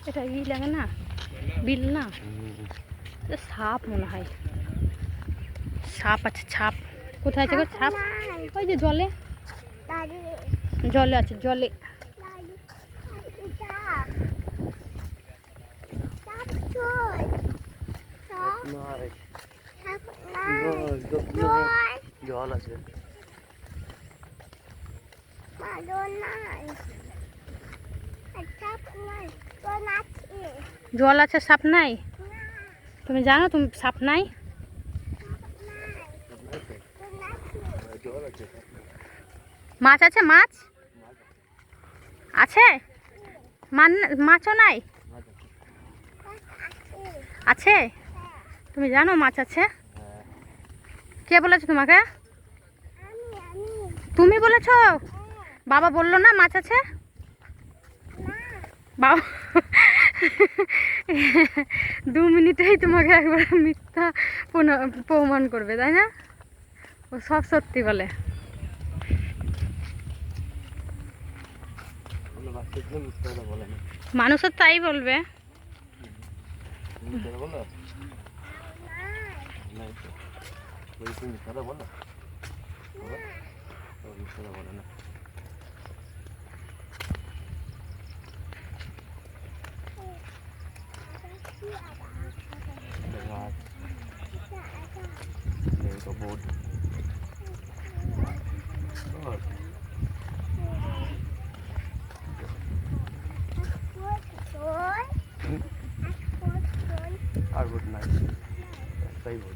এটা ই লাগে না, বিল না, সাপ মনে হয়। সাপ আছে, সাপ কোথায় আছে গো? সাপ ওই যে জলে, জলে আছে, জলে। জল আছে, জল আছে, সাপ নাই? তুমি জানো তুমি সাপ নাই? মাছ আছে, মাছ আছে, মাছও নাই আছে? তুমি জানো মাছ আছে? কে বলেছো তোমাকে? তুমি বলেছো? বাবা বললো না মাছ আছে? বাবা 2 মিনিটেই তোমাকে একবার মিথ্যা প্রমাণ করবে, তাই না? ও সব সত্যি বলে। মানুষের তাই বলবে। আর গুড নাইট, তাই বল।